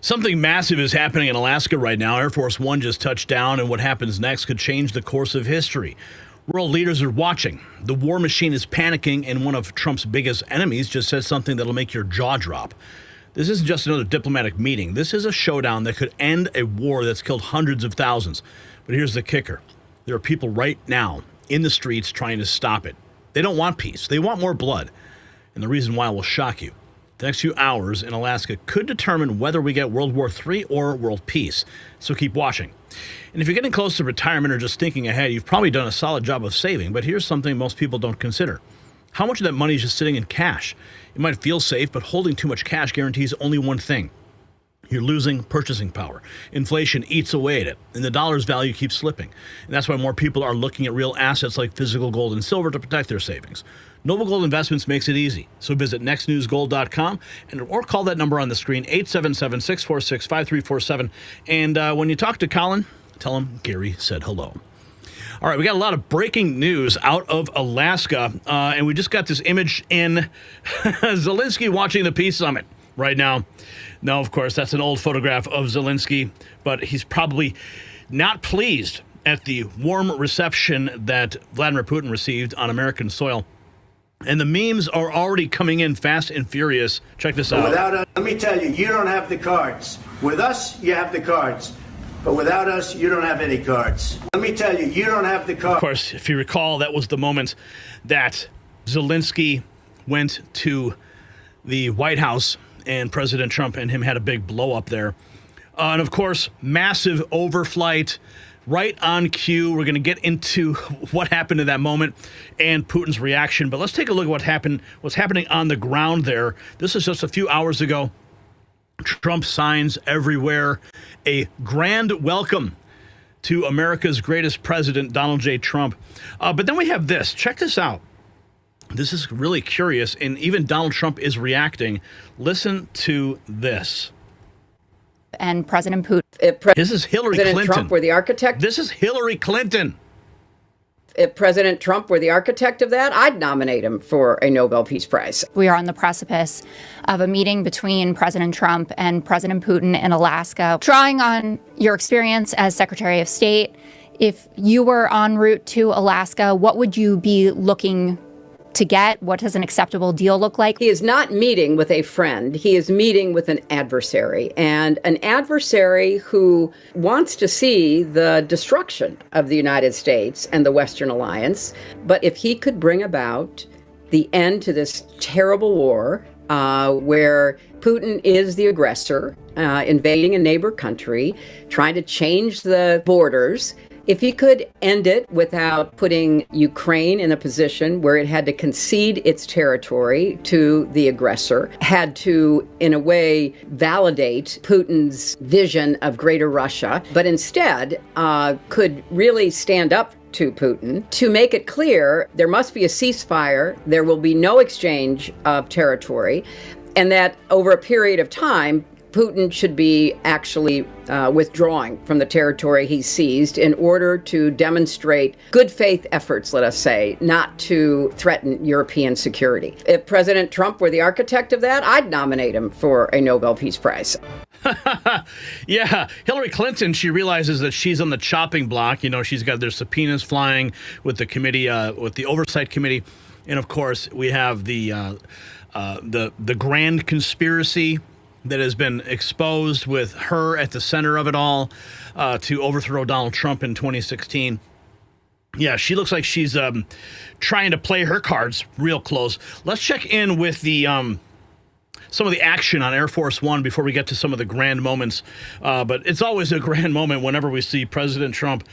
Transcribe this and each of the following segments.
Something massive is happening in Alaska right now. Air Force One just touched down, and what happens next could change the course of history. World leaders are watching. The war machine is panicking, and one of Trump's biggest enemies just said something that'll make your jaw drop. This isn't just another diplomatic meeting. This is a showdown that could end a war that's killed hundreds of thousands. But here's the kicker. There are people right now in the streets trying to stop it. They don't want peace. They want more blood. And the reason why will shock you. The next few hours in Alaska could determine whether we get World War III or world peace. So keep watching. And if you're getting close to retirement or just thinking ahead, you've probably done a solid job of saving. But here's something most people don't consider. How much of that money is just sitting in cash? It might feel safe, but holding too much cash guarantees only one thing. You're losing purchasing power. Inflation eats away at it, and the dollar's value keeps slipping. And that's why more people are looking at real assets like physical gold and silver to protect their savings. Noble Gold Investments makes it easy. So visit nextnewsgold.com or call that number on the screen, 877-646-5347. And when you talk to Colin, tell him Gary said hello. All right, we got a lot of breaking news out of Alaska, and we just got this image in Zelensky watching the peace summit right now. No, of course, that's an old photograph of Zelensky, but he's probably not pleased at the warm reception that Vladimir Putin received on American soil. And the memes are already coming in fast and furious. Check this out. Without us, let me tell you, you don't have the cards. With us, you have the cards. But without us, you don't have any cards. Let me tell you, you don't have the cards. Of course, if you recall, that was the moment that Zelensky went to the White House and President Trump and him had a big blow up there. And of course, massive overflight. Right on cue. We're going to get into what happened in that moment and Putin's reaction. But let's take a look at what's happening on the ground there. This is just a few hours ago. Trump signs everywhere a grand welcome to America's greatest president, Donald J. Trump. But then we have this. Check this out. This is really curious, and even Donald Trump is reacting. Listen to this. And President Putin. This is Hillary Clinton. Trump were the architect. This is Hillary Clinton. If President Trump were the architect of that, I'd nominate him for a Nobel Peace Prize. We are on the precipice of a meeting between President Trump and President Putin in Alaska. Drawing on your experience as Secretary of State, if you were en route to Alaska, what would you be looking to get? What does an acceptable deal look like? He is not meeting with a friend. He is meeting with an adversary, and an adversary who wants to see the destruction of the United States and the Western alliance. But if he could bring about the end to this terrible war, where Putin is the aggressor, invading a neighbor country, trying to change the borders, if he could end it without putting Ukraine in a position where it had to concede its territory to the aggressor, had to, in a way, validate Putin's vision of greater Russia, but instead could really stand up to Putin to make it clear there must be a ceasefire, there will be no exchange of territory, and that over a period of time, Putin should be actually withdrawing from the territory he seized in order to demonstrate good faith efforts, let us say, not to threaten European security. If President Trump were the architect of that, I'd nominate him for a Nobel Peace Prize. Yeah, Hillary Clinton, she realizes that she's on the chopping block. You know, she's got their subpoenas flying with the committee, with the oversight committee. And of course, we have the grand conspiracy that has been exposed with her at the center of it all to overthrow Donald Trump in 2016. Yeah, she looks like she's trying to play her cards real close. Let's check in with the some of the action on Air Force One before we get to some of the grand moments. But it's always a grand moment whenever we see President Trump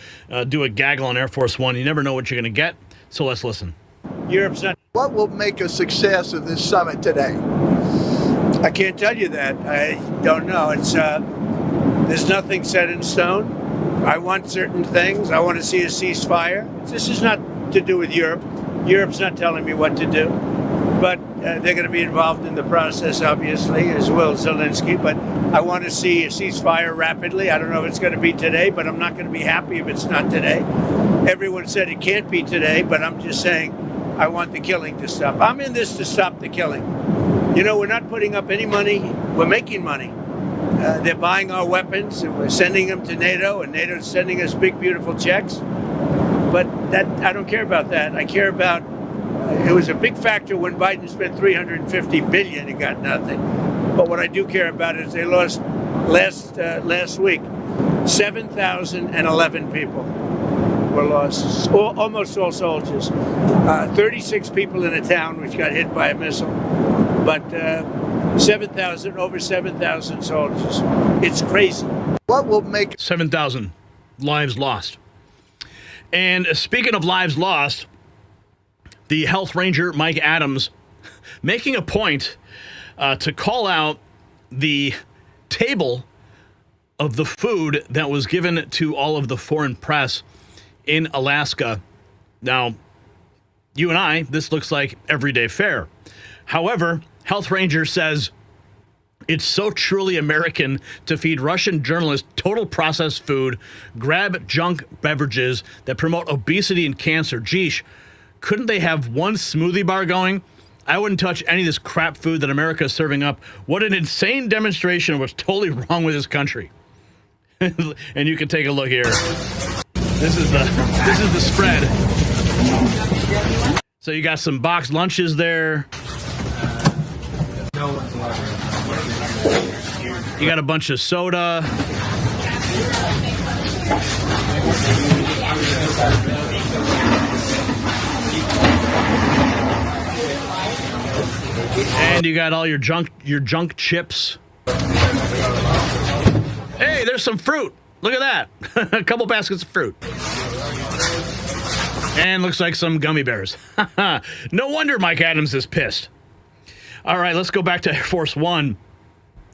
do a gaggle on Air Force One. You never know what you're going to get. So let's listen. Europe's not. What will make a success of this summit today? I can't tell you that. I don't know. It's there's nothing set in stone. I want certain things. I want to see a ceasefire. This is not to do with Europe. Europe's not telling me what to do. But they're going to be involved in the process, obviously, as will Zelensky. But I want to see a ceasefire rapidly. I don't know if it's going to be today, but I'm not going to be happy if it's not today. Everyone said it can't be today, but I'm just saying I want the killing to stop. I'm in this to stop the killing. You know, we're not putting up any money. We're making money. They're buying our weapons, and we're sending them to NATO, and NATO's sending us big, beautiful checks. But that I don't care about that. I care about it was a big factor when Biden spent $350 billion and got nothing. But what I do care about is they lost last week 7,011 people were lost, almost all soldiers. 36 people in a town which got hit by a missile, but over 7,000 soldiers. It's crazy. What will make 7,000 lives lost. And speaking of lives lost, the health ranger, Mike Adams, making a point to call out the table of the food that was given to all of the foreign press in Alaska. Now, you and I, this looks like everyday fare. However, Health Ranger says it's so truly American to feed Russian journalists total processed food, grab junk beverages that promote obesity and cancer. Geesh, couldn't they have one smoothie bar going? I wouldn't touch any of this crap food that America is serving up. What an insane demonstration of what's totally wrong with this country. And you can take a look here. This is the spread. So you got some boxed lunches there. You got a bunch of soda. And you got all your junk chips. Hey, there's some fruit. Look at that. A couple baskets of fruit. And looks like some gummy bears. No wonder Mike Adams is pissed. All right, let's go back to Air Force One.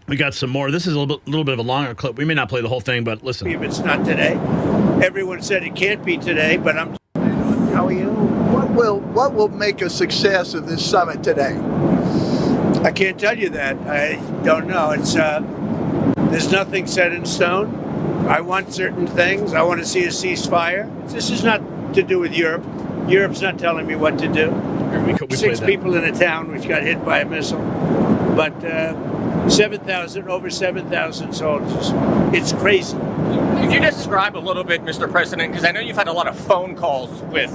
We got some more. This is a little bit of a longer clip. We may not play the whole thing, but listen. If it's not today, everyone said it can't be today, but I'm. How are you? what will make a success of this summit today? I can't tell you that. I don't know. It's there's nothing set in stone. I want certain things. I want to see a ceasefire. This is not to do with Europe. Europe's not telling me what to do. We 6 people in a town which got hit by a missile, but over 7,000 soldiers. It's crazy. Could you describe a little bit, Mr. President, because I know you've had a lot of phone calls with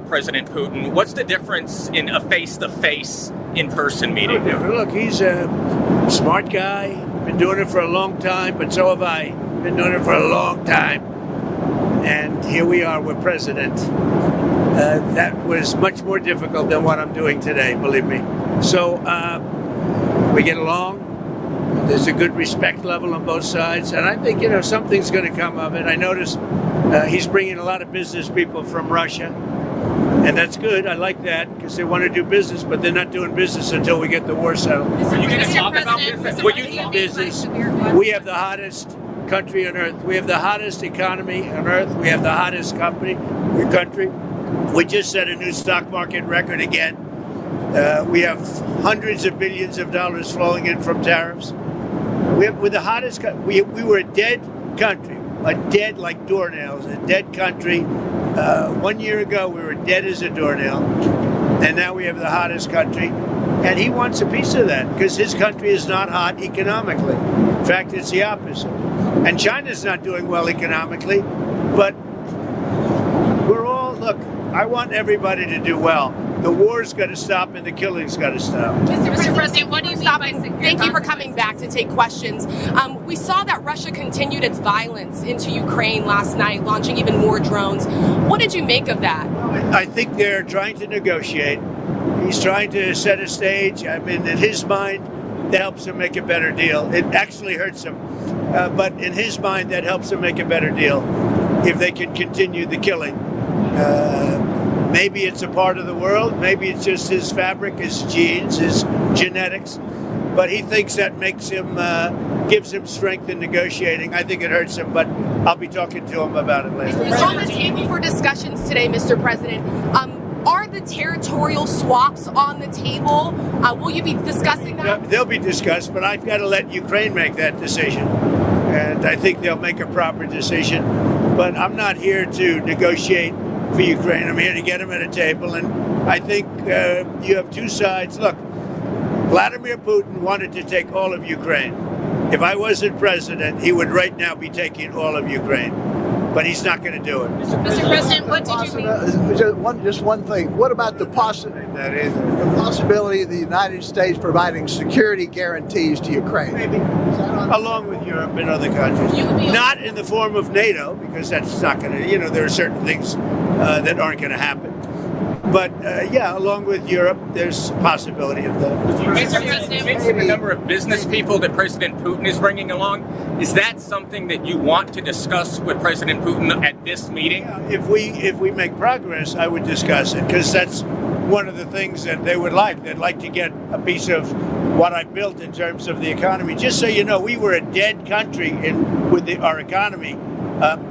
President Putin. What's the difference in a face-to-face, in-person meeting? Look, he's a smart guy, been doing it for a long time, but so have I. Been doing it for a long time. And here we are, we're president. That was much more difficult than what I'm doing today, believe me. So we get along. There's a good respect level on both sides. And I think, something's going to come of it. I noticed he's bringing a lot of business people from Russia. And that's good. I like that because they want to do business, but they're not doing business until we get the war settled. You can talk about business. We have the hottest country on earth. We have the hottest economy on earth. We have the hottest country. We just set a new stock market record again. We have hundreds of billions of dollars flowing in from tariffs. We're the hottest. We were a dead country, like doornails, a dead country. 1 year ago, we were dead as a doornail, and now we have the hottest country. And he wants a piece of that because his country is not hot economically. In fact, it's the opposite. And China's not doing well economically, but look, I want everybody to do well. The war's got to stop and the killing's got to stop. Mr. President, what do you stop? Thank you for coming back to take questions. We saw that Russia continued its violence into Ukraine last night, launching even more drones. What did you make of that? I think they're trying to negotiate. He's trying to set a stage. I mean, in his mind, that helps him make a better deal. It actually hurts him. But in his mind, that helps him make a better deal if they can continue the killing. Maybe it's a part of the world. Maybe it's just his fabric, his genes, his genetics. But he thinks that makes him, gives him strength in negotiating. I think it hurts him, but I'll be talking to him about it later. It's on the table for discussions today, Mr. President. Are the territorial swaps on the table? Will you be discussing that? They'll be discussed, but I've got to let Ukraine make that decision. And I think they'll make a proper decision. But I'm not here to negotiate for Ukraine. I'm here to get them at a table. And I think you have two sides. Look, Vladimir Putin wanted to take all of Ukraine. If I wasn't president, he would right now be taking all of Ukraine. But he's not going to do it. Mr. President, what did you mean? Just one thing. What about the possibility of the United States providing security guarantees to Ukraine? Maybe. Along with Europe and other countries. Not in the form of NATO, because that's not going to, there are certain things that aren't going to happen. But yeah, along with Europe, there's a possibility of that. Mr. President, mentioned the number of business people that President Putin is bringing along. Is that something that you want to discuss with President Putin at this meeting? Yeah, if we make progress, I would discuss it, because that's one of the things that they would like. They'd like to get a piece of what I built in terms of the economy. Just so you know, we were a dead country with our economy.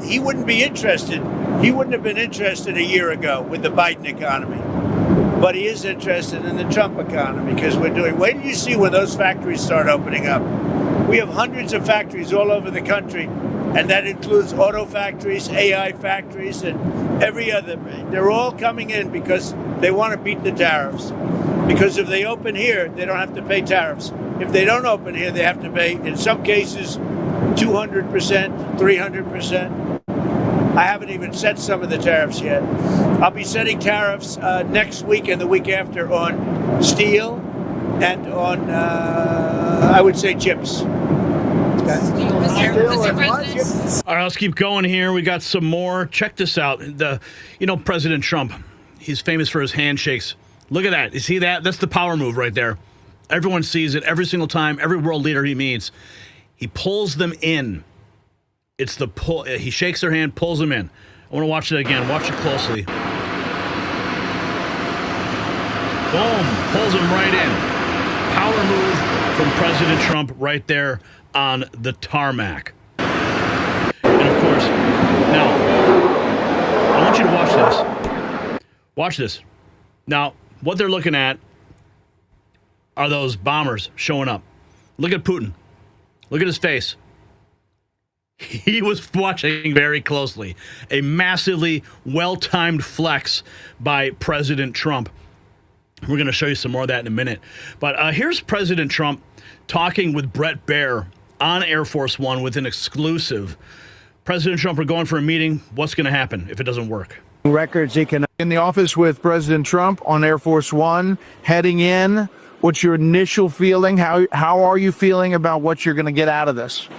He wouldn't be interested. He wouldn't have been interested a year ago with the Biden economy. But he is interested in the Trump economy, because wait till you see when those factories start opening up. We have hundreds of factories all over the country, and that includes auto factories, AI factories, and every other. They're all coming in because they want to beat the tariffs. Because if they open here, they don't have to pay tariffs. If they don't open here, they have to pay, in some cases, 200%, 300%. I haven't even set some of the tariffs yet. I'll be setting tariffs next week and the week after on steel and on, I would say, chips. Mr. President. All right, let's keep going here. We got some more. Check this out. President Trump, he's famous for his handshakes. Look at that. You see that? That's the power move right there. Everyone sees it every single time. Every world leader he meets, he pulls them in. It's the pull. He shakes their hand, pulls them in. I want to watch it again. Watch it closely. Boom. Pulls them right in. Power move from President Trump right there on the tarmac. And of course, now, I want you to watch this. Watch this. Now, what they're looking at are those bombers showing up. Look at Putin. Look at his face. He was watching very closely. A massively well-timed flex by President Trump. We're going to show you some more of that in a minute. But here's President Trump talking with Brett Baier on Air Force One with an exclusive. President Trump, we're going for a meeting. What's going to happen if it doesn't work? Records he can. In the office with President Trump on Air Force One, heading in. What's your initial feeling? How are you feeling about what you're going to get out of this?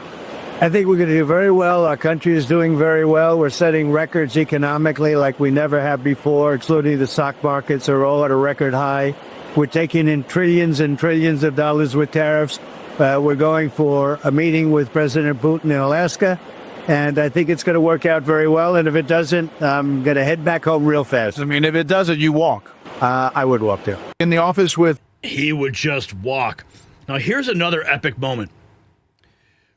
I think we're going to do very well. Our country is doing very well. We're setting records economically like we never have before, including the stock markets are all at a record high. We're taking in trillions and trillions of dollars with tariffs. We're going for a meeting with President Putin in Alaska, and I think it's going to work out very well. And if it doesn't, I'm going to head back home real fast. I mean, if it doesn't, you walk. I would walk too. In the office with... He would just walk. Now, here's another epic moment.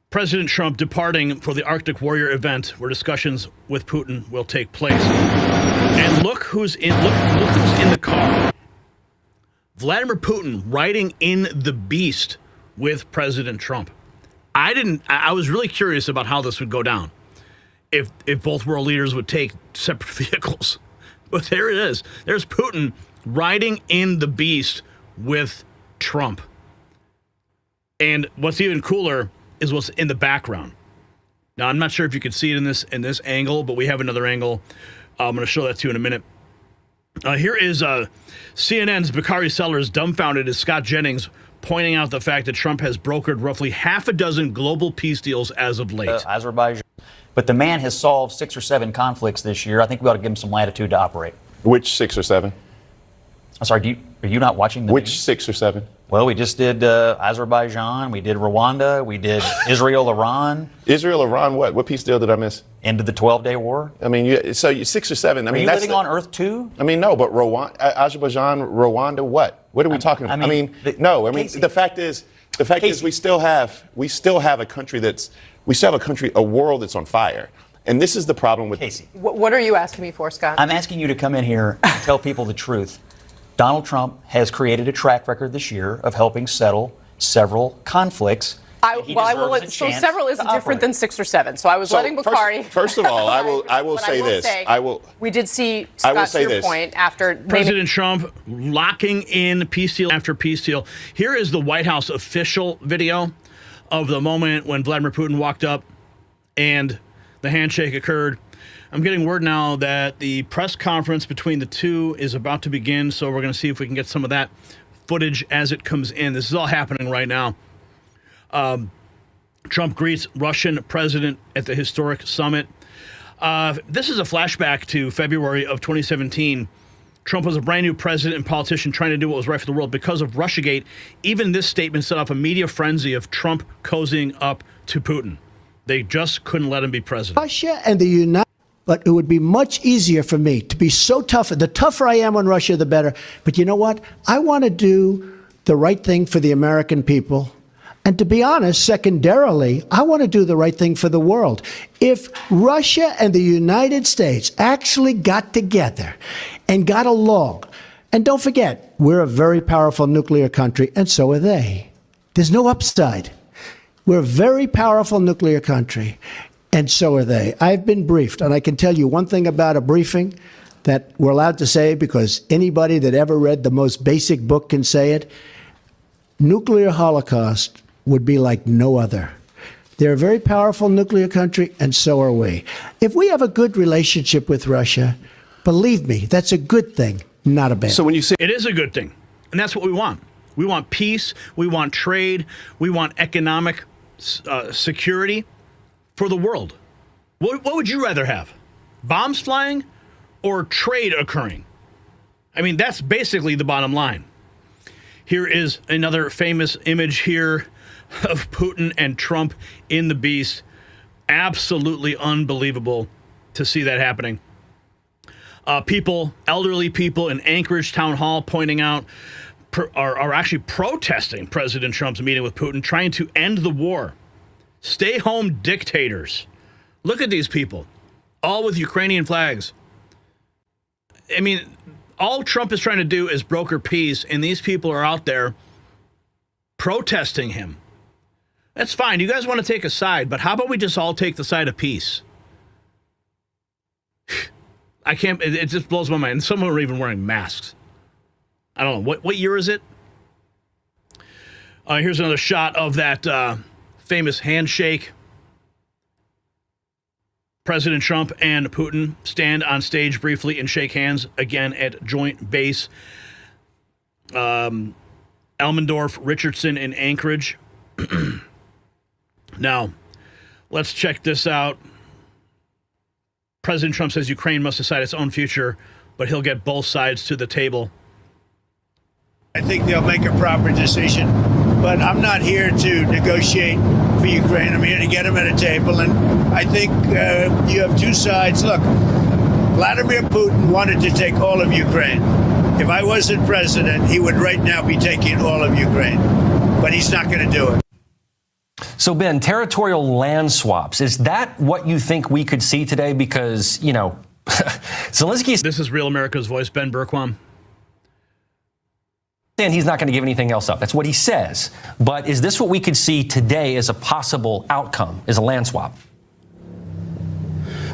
President Trump departing for the Arctic Warrior event where discussions with Putin will take place. And look who's in the car. Vladimir Putin riding in the Beast with President Trump. I was really curious about how this would go down. If both world leaders would take separate vehicles. But there it is. There's Putin riding in the Beast with Trump. And what's even cooler is what's in the background. Now, I'm not sure if you can see it in this angle, but we have another angle. I'm going to show that to you in a minute. Here is CNN's Bakari Sellers dumbfounded as Scott Jennings pointing out the fact that Trump has brokered roughly half a dozen global peace deals as of late. Azerbaijan. But the man has solved 6 or 7 conflicts this year. I think we ought to give him some latitude to operate. Which 6 or 7? I'm sorry, are you not watching the Which news? 6 or 7? Well, we just did Azerbaijan, we did Rwanda, we did Israel, Iran. Israel, Iran, what? What peace deal did I miss? End of the 12-day war. I mean, so you 6 or 7. I mean, you that's living on Earth too? I mean, no, but Azerbaijan, Rwanda, what? What are we talking about? Casey, the fact is we still have a country a world that's on fire. And this is the problem with Casey. What are you asking me for, Scott? I'm asking you to come in here and tell people the truth. Donald Trump has created a track record this year of helping settle several conflicts. So several is different than 6 or 7. So I was letting Bakari. First of all, I will say this. We did see, Scott, to your point, after President Trump locking in peace deal after peace deal. Here is the White House official video of the moment when Vladimir Putin walked up and the handshake occurred. I'm getting word now that the press conference between the two is about to begin, so we're going to see if we can get some of that footage as it comes in. This is all happening right now. Trump greets Russian president at the historic summit. This is a flashback to February of 2017. Trump was a brand new president and politician trying to do what was right for the world. Because of Russiagate, even this statement set off a media frenzy of Trump cozying up to Putin. They just couldn't let him be president. Russia and the United But it would be much easier for me to be so tough. The tougher I am on Russia, the better. But you know what? I want to do the right thing for the American people. And to be honest, secondarily, I want to do the right thing for the world. If Russia and the United States actually got together and got along, and don't forget, we're a very powerful nuclear country, and so are they. There's no upside. We're a very powerful nuclear country, and so are they. I've been briefed, and I can tell you one thing about a briefing that we're allowed to say because anybody that ever read the most basic book can say it. Nuclear holocaust would be like no other. They're a very powerful nuclear country, and so are we. If we have a good relationship with Russia, believe me, that's a good thing, not a bad thing. So when you say it is a good thing, and that's what we want. We want peace, we want trade, we want economic security for the world. What would you rather have? Bombs flying or trade occurring? I mean, that's basically the bottom line. Here is another famous image here of Putin and Trump in the beast. Absolutely unbelievable to see that happening. Elderly people in Anchorage town hall pointing out, are actually protesting President Trump's meeting with Putin, trying to end the war. Stay home dictators. Look at these people, all with Ukrainian flags. I mean, all Trump is trying to do is broker peace, and these people are out there protesting him. That's fine. You guys want to take a side, but how about we just all take the side of peace? I can't, it just blows my mind. Some of them are even wearing masks. I don't know. What year is it? Here's another shot of that famous handshake. President Trump and Putin stand on stage briefly and shake hands again at joint base. Elmendorf, Richardson, and Anchorage. Now, let's check this out. President Trump says Ukraine must decide its own future, but he'll get both sides to the table. I think they'll make a proper decision, but I'm not here to negotiate for Ukraine. I'm here to get them at a table, and I think you have two sides. Look, Vladimir Putin wanted to take all of Ukraine. If I wasn't president, he would right now be taking all of Ukraine, but he's not going to do it. So, Ben, territorial land swaps, is that what you think we could see today? Because, you know, Zelensky... This is Real America's Voice, Ben Berquam. And he's not going to give anything else up. That's what he says. But is this what we could see today as a possible outcome, as a land swap?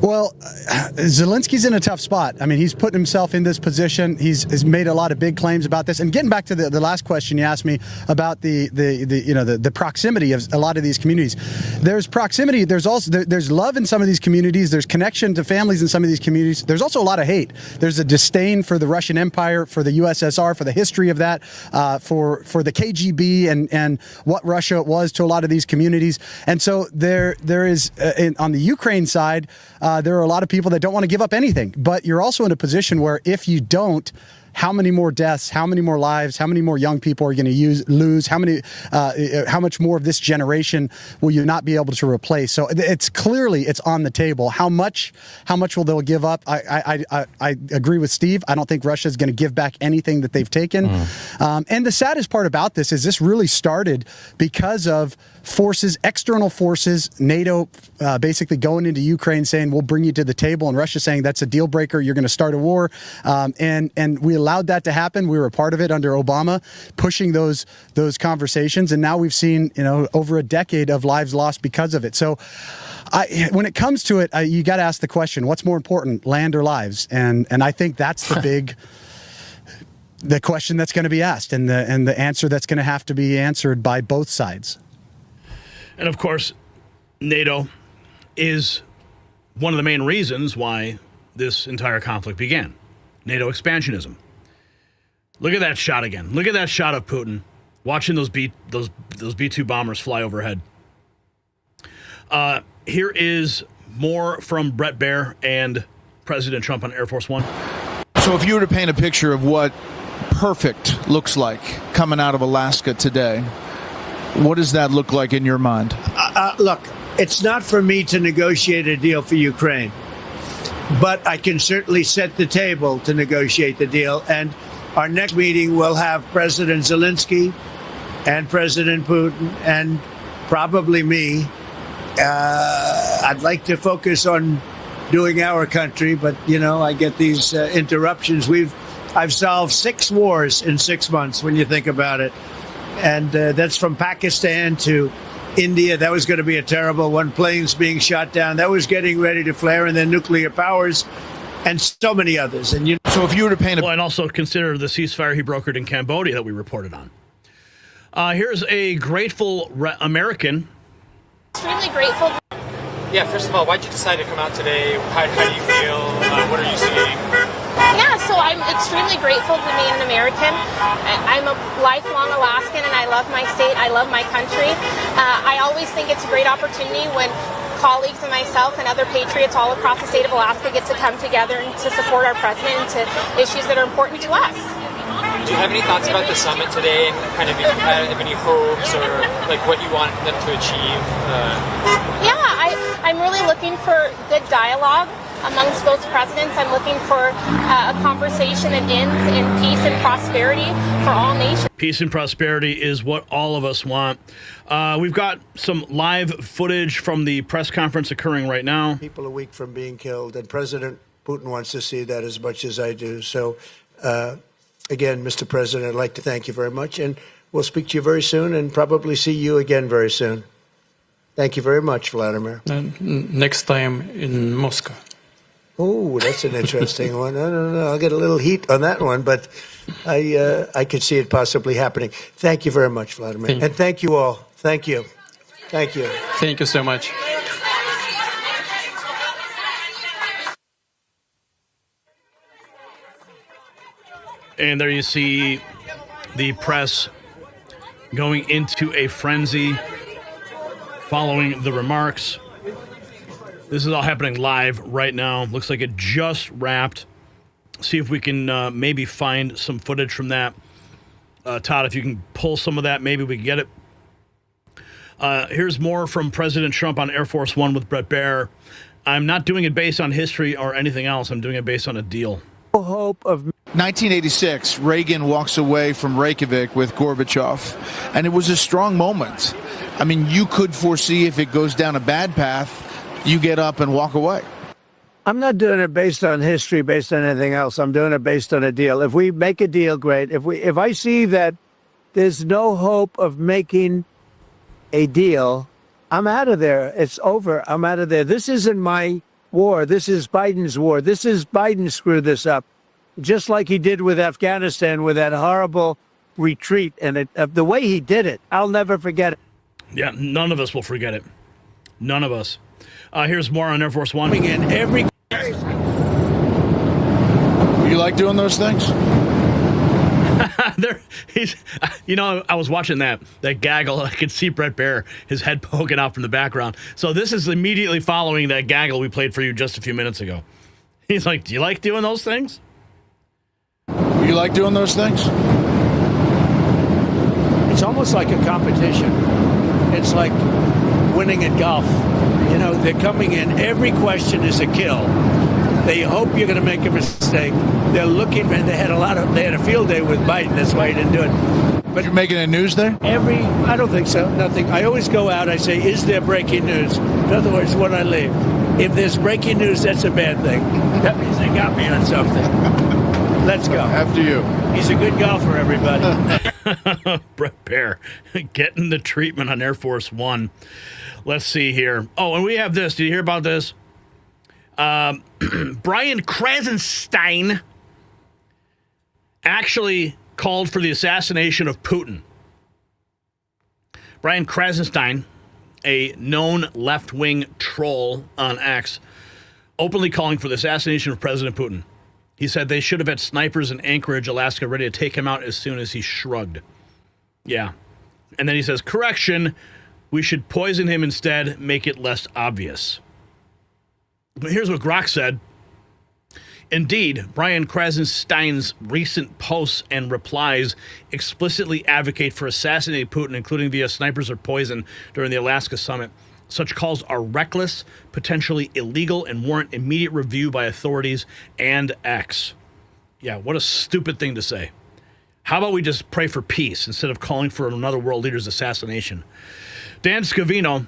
Well, Zelensky's in a tough spot. I mean, he's put himself in this position. He's made a lot of big claims about this. And getting back to the last question you asked me about the proximity of a lot of these communities. There's proximity. There's also there's love in some of these communities. There's connection to families in some of these communities. There's also a lot of hate. There's a disdain for the Russian Empire, for the USSR, for the history of that, for the KGB and what Russia was to a lot of these communities. And so there is on the Ukraine side. There are a lot of people that don't want to give up anything, but you're also in a position where if you don't, how many more deaths, how many more lives, how many more young people are going to lose, how much more of this generation will you not be able to replace? So it's clearly on the table. How much will they give up? I agree with Steve. I don't think Russia is going to give back anything that they've taken. And the saddest part about this is this really started because of external forces, NATO basically going into Ukraine saying, we'll bring you to the table, and Russia saying that's a deal breaker, you're going to start a war. And we allowed that to happen. We were a part of it under Obama, pushing those conversations. And now we've seen, over a decade of lives lost because of it. So when it comes to it, you got to ask the question, what's more important, land or lives? And I think that's the question that's going to be asked and the answer that's going to have to be answered by both sides. And of course, NATO is one of the main reasons why this entire conflict began. NATO expansionism. Look at that shot again. Look at that shot of Putin watching those B-2 bombers fly overhead. Here is more from Brett Baier and President Trump on Air Force One. So if you were to paint a picture of what perfect looks like coming out of Alaska today, what does that look like in your mind? Look, it's not for me to negotiate a deal for Ukraine, but I can certainly set the table to negotiate the deal. And our next meeting will have President Zelensky and President Putin and probably me. I'd like to focus on doing our country, but, you know, I get these interruptions. I've solved 6 wars in 6 months when you think about it. And that's from Pakistan to India. That was going to be a terrible one. Planes being shot down. That was getting ready to flare. And then nuclear powers and so many others. And so if you were to paint well, and also consider the ceasefire he brokered in Cambodia that we reported on. Here's a grateful American. Extremely grateful. Yeah, first of all, why'd you decide to come out today? How do you feel? What are you seeing? Yeah, so I'm extremely grateful to be an American. I'm a lifelong Alaskan and I love my state. I love my country. I always think it's a great opportunity when colleagues and myself and other patriots all across the state of Alaska get to come together and to support our president and to issues that are important to us. Do you have any thoughts about the summit today and kind of if you have any hopes or like what you want them to achieve? Yeah, I'm really looking for good dialogue amongst both presidents. I'm looking for a conversation that ends in peace and prosperity for all nations. Peace and prosperity is what all of us want. We've got some live footage from the press conference occurring right now. People a week from being killed, and President Putin wants to see that as much as I do. So, again, Mr. President, I'd like to thank you very much, and we'll speak to you very soon and probably see you again very soon. Thank you very much, Vladimir. Next time in Moscow. Oh, that's an interesting one. I don't know. I'll get a little heat on that one, but I could see it possibly happening. Thank you very much, Vladimir. And thank you all. Thank you. Thank you. Thank you so much. And there you see the press going into a frenzy following the remarks. This is all happening live right now. Looks like it just wrapped. See if we can maybe find some footage from that. Todd, if you can pull some of that, maybe we can get it. Here's more from President Trump on Air Force One with Brett Baier. I'm not doing it based on history or anything else. I'm doing it based on a deal. Hope of 1986, Reagan walks away from Reykjavik with Gorbachev, and it was a strong moment. I mean, you could foresee if it goes down a bad path, you get up and walk away. I'm not doing it based on history, based on anything else. I'm doing it based on a deal. If we make a deal, great. If I see that there's no hope of making a deal, I'm out of there. It's over. I'm out of there. This isn't my war. This is Biden's war. This is Biden screwed this up, just like he did with Afghanistan with that horrible retreat. And the way he did it, I'll never forget it. Yeah, none of us will forget it. None of us. Here's more on Air Force One. In every... You like doing those things? I was watching that gaggle. I could see Brett Baier, his head poking out from the background. So this is immediately following that gaggle we played for you just a few minutes ago. He's like, do you like doing those things? You like doing those things? It's almost like a competition. It's like winning at golf. You know, they're coming in. Every question is a kill. They hope you're going to make a mistake. They're looking, and they had a field day with Biden. That's why he didn't do it. But you're making a news there? I don't think so. Nothing. I always go out. I say, is there breaking news? In other words, when I leave, if there's breaking news, that's a bad thing. That means they got me on something. Let's go. After you. He's a good golfer, everybody. Brett Baier getting the treatment on Air Force One. Let's see here. Oh, and we have this. Did you hear about this? Brian Krasenstein actually called for the assassination of Putin. Brian Krasenstein a known left-wing troll on X, openly calling for the assassination of President Putin. He said they should have had snipers in Anchorage, Alaska, ready to take him out as soon as he shrugged. Yeah. And then he says, correction, we should poison him instead, make it less obvious. But here's what Grok said. Indeed, Brian Krasenstein's recent posts and replies explicitly advocate for assassinating Putin, including via snipers or poison during the Alaska summit. Such calls are reckless, potentially illegal, and warrant immediate review by authorities and X. Yeah, what a stupid thing to say. How about we just pray for peace instead of calling for another world leader's assassination? Dan Scavino,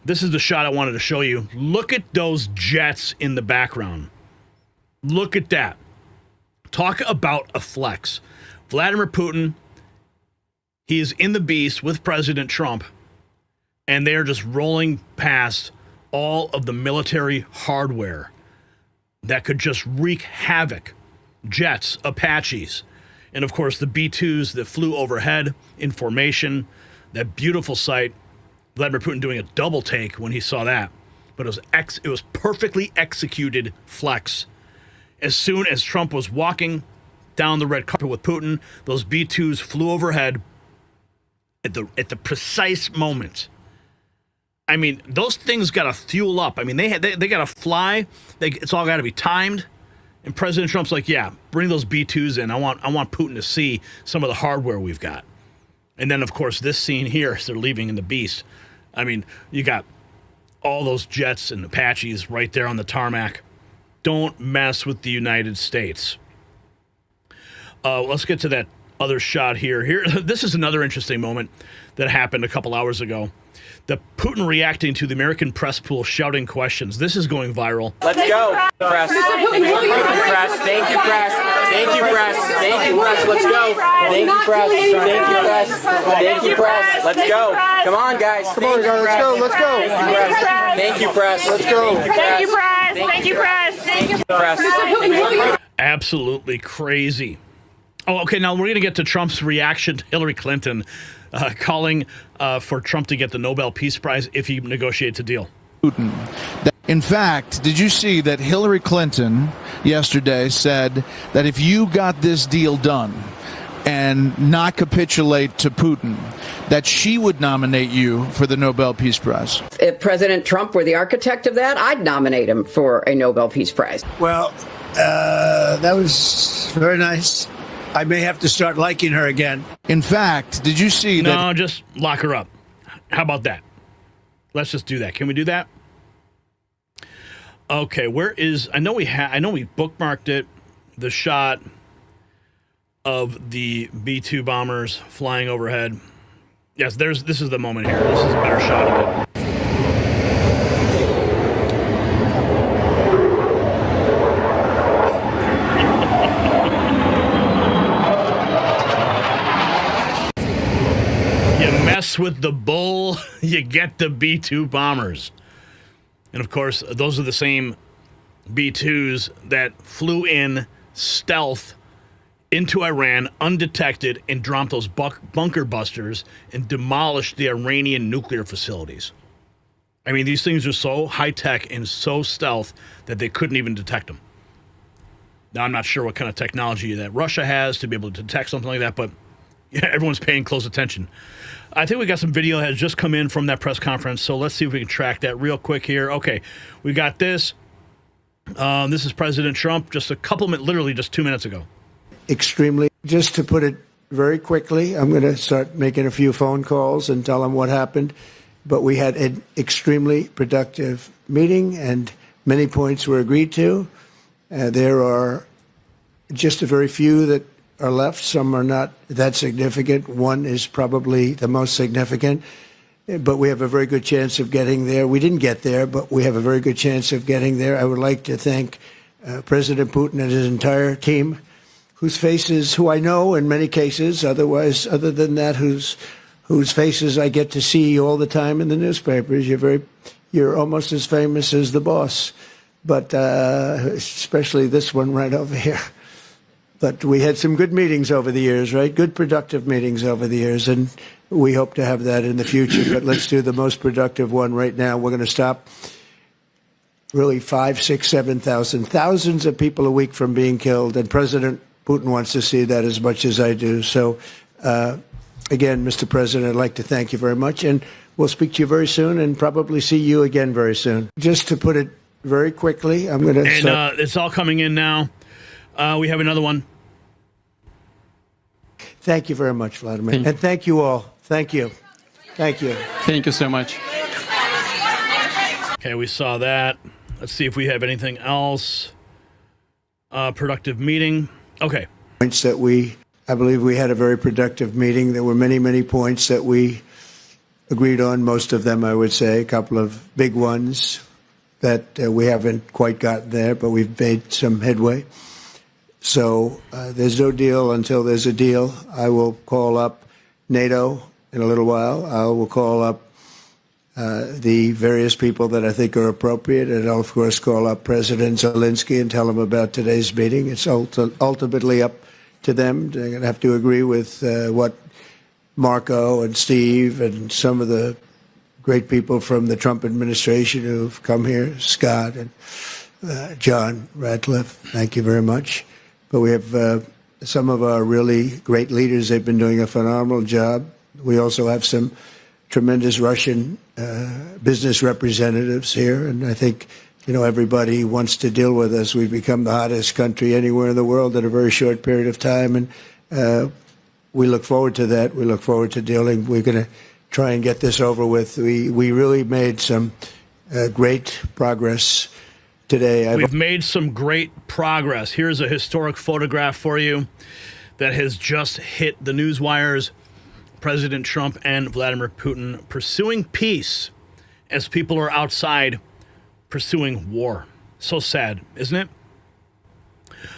this is the shot I wanted to show you. Look at those jets in the background. Look at that. Talk about a flex. Vladimir Putin, he is in the beast with President Trump, and they are just rolling past all of the military hardware that could just wreak havoc. Jets, Apaches, and of course the B-2s that flew overhead in formation. That beautiful sight. Vladimir Putin doing a double take when he saw that. But it was perfectly executed flex. As soon as Trump was walking down the red carpet with Putin, those B-2s flew overhead at the precise moment. I mean, those things got to fuel up. I mean, they got to fly. It's all got to be timed. And President Trump's like, yeah, bring those B-2s in. I want Putin to see some of the hardware we've got. And then, of course, this scene here, as they're leaving in the beast. I mean, you got all those jets and Apaches right there on the tarmac. Don't mess with the United States. Let's get to that other shot here. This is another interesting moment that happened a couple hours ago. The Putin reacting to the American press pool shouting questions. This is going viral. Let's go, press. Thank you, press. Thank you, press. Thank you, press. Thank you, press. Let's go. Thank you, press. Thank you, press. Thank you, press. Let's go. Come on, guys. Come on, guys. Let's go. Let's go. Thank you, press. Let's go. Thank you, press. Thank you, press. Thank you, press. Absolutely crazy. Oh, okay. Now we're going to get to Trump's reaction to Hillary Clinton calling for Trump to get the Nobel Peace Prize if he negotiates a deal. Putin. In fact, did you see that Hillary Clinton yesterday said that if you got this deal done and not capitulate to Putin, that she would nominate you for the Nobel Peace Prize? If President Trump were the architect of that, I'd nominate him for a Nobel Peace Prize. Well, that was very nice. I may have to start liking her again. In fact, did you see that? No, just lock her up. How about that? Let's just do that. Can we do that? Okay, where is? I know we bookmarked it. The shot of the B-2 bombers flying overhead. Yes, this is the moment here. This is a better shot of it. With the bull, you get the B-2 bombers. And of course, those are the same B-2s that flew in stealth into Iran undetected and dropped those bunker busters and demolished the Iranian nuclear facilities. I mean, these things are so high-tech and so stealth that they couldn't even detect them. Now, I'm not sure what kind of technology that Russia has to be able to detect something like that, but yeah, everyone's paying close attention. I think we got some video that has just come in from that press conference, so let's see if we can track that real quick here. Okay, we got this. This is President Trump just a couple minutes, literally just 2 minutes ago. Extremely. Just to put it very quickly, I'm going to start making a few phone calls and tell them what happened. But we had an extremely productive meeting, and many points were agreed to. There are just a very few that are left. Some are not that significant. One is probably the most significant, but we have a very good chance of getting there. We didn't get there, but we have a very good chance of getting there. I would like to thank President Putin and his entire team, whose faces, who I know in many cases, other than that, whose faces I get to see all the time in the newspapers. You're almost as famous as the boss, but especially this one right over here. But we had some good meetings over the years, right? Good, productive meetings over the years. And we hope to have that in the future. But let's do the most productive one right now. We're going to stop really 5, 6, 7,000, thousands of people a week from being killed. And President Putin wants to see that as much as I do. So, again, Mr. President, I'd like to thank you very much. And we'll speak to you very soon and probably see you again very soon. Just to put it very quickly, I'm going to start. It's all coming in now. We have another one. Thank you very much, Vladimir. And thank you all. Thank you. Thank you. Thank you so much. Okay, we saw that. Let's see if we have anything else. Productive meeting. Okay. Points that I believe we had a very productive meeting. There were many, many points that we agreed on, most of them, I would say, a couple of big ones that we haven't quite gotten there, but we've made some headway. So there's no deal until there's a deal. I will call up NATO in a little while. I will call up the various people that I think are appropriate, and I'll, of course, call up President Zelensky and tell him about today's meeting. It's ultimately up to them. They're going to have to agree with what Marco and Steve and some of the great people from the Trump administration who've come here, Scott and John Ratcliffe. Thank you very much. But we have some of our really great leaders. They've been doing a phenomenal job. We also have some tremendous Russian business representatives here, and I think everybody wants to deal with us. We've become the hottest country anywhere in the world in a very short period of time, and we look forward to that. We look forward to dealing. We're going to try and get this over with. We really made some great progress today. We've made some great progress. Here's a historic photograph for you that has just hit the news wires. President Trump and Vladimir Putin pursuing peace as people are outside pursuing war. So sad, isn't it?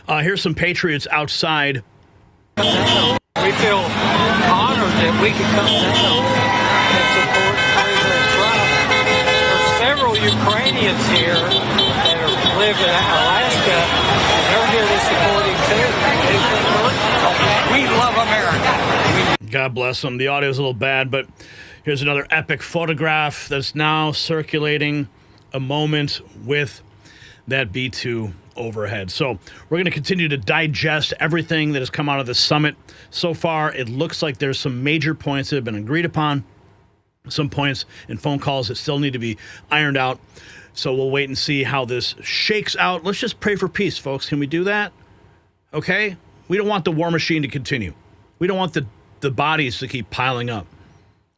Here's some patriots outside. We feel honored that we could come down and support President Trump. There's several Ukrainians here that live in Alaska, and they're here to support him too. We love America. God bless them. The audio is a little bad, but here's another epic photograph that's now circulating, a moment with that B-2 overhead. So we're going to continue to digest everything that has come out of the summit. So far, it looks like there's some major points that have been agreed upon, some points and phone calls that still need to be ironed out. So we'll wait and see how this shakes out. Let's just pray for peace, folks. Can we do that? Okay? We don't want the war machine to continue. We don't want the bodies to keep piling up.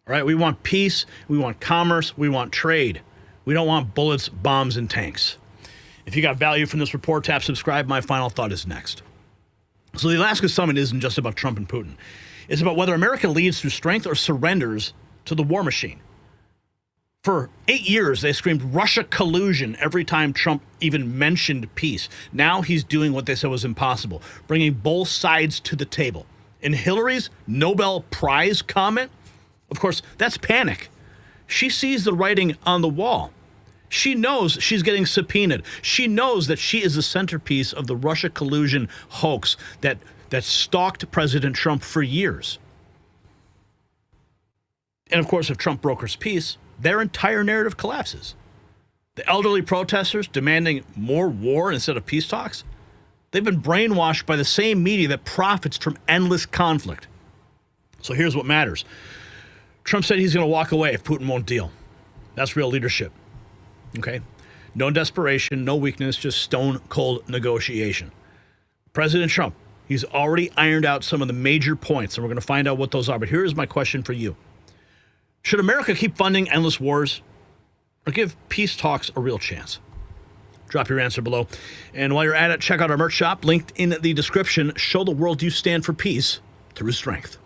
All right? We want peace. We want commerce. We want trade. We don't want bullets, bombs, and tanks. If you got value from this report, tap subscribe. My final thought is next. So the Alaska Summit isn't just about Trump and Putin. It's about whether America leads through strength or surrenders to the war machine. For 8 years, they screamed Russia collusion every time Trump even mentioned peace. Now he's doing what they said was impossible, bringing both sides to the table. And Hillary's Nobel Prize comment, of course, that's panic. She sees the writing on the wall. She knows she's getting subpoenaed. She knows that she is the centerpiece of the Russia collusion hoax that stalked President Trump for years. And of course, if Trump brokers peace, their entire narrative collapses. The elderly protesters demanding more war instead of peace talks, they've been brainwashed by the same media that profits from endless conflict. So here's what matters. Trump said he's going to walk away if Putin won't deal. That's real leadership. Okay? No desperation, no weakness, just stone-cold negotiation. President Trump, he's already ironed out some of the major points, and we're going to find out what those are. But here's my question for you. Should America keep funding endless wars or give peace talks a real chance? Drop your answer below. And while you're at it, check out our merch shop linked in the description. Show the world you stand for peace through strength.